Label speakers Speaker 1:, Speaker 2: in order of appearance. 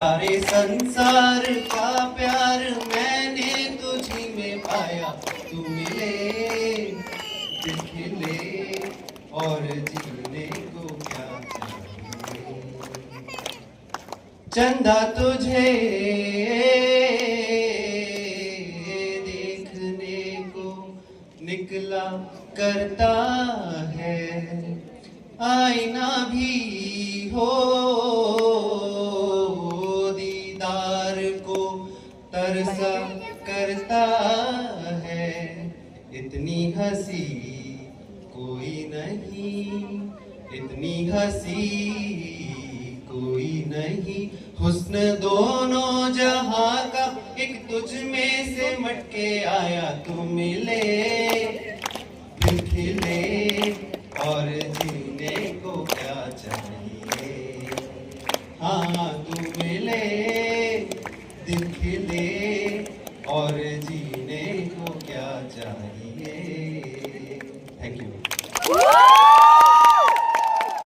Speaker 1: सारे संसार का प्यार मैंने तुझी में पाया, तू मिले दिल खिले और जीने को क्या चाहिए। चंदा तुझे देखने को निकला करता है, आईना भी हो तरसा करता है। इतनी हंसी कोई नहीं, इतनी हंसी कोई नहीं। हुस्न दोनों जहां का एक तुझ में से मटके आया, तू मिले दिल खिले और जीने को क्या चाहिए। हाँ तू मिले दिल खिले और जीने को क्या चाहिए। Thank you.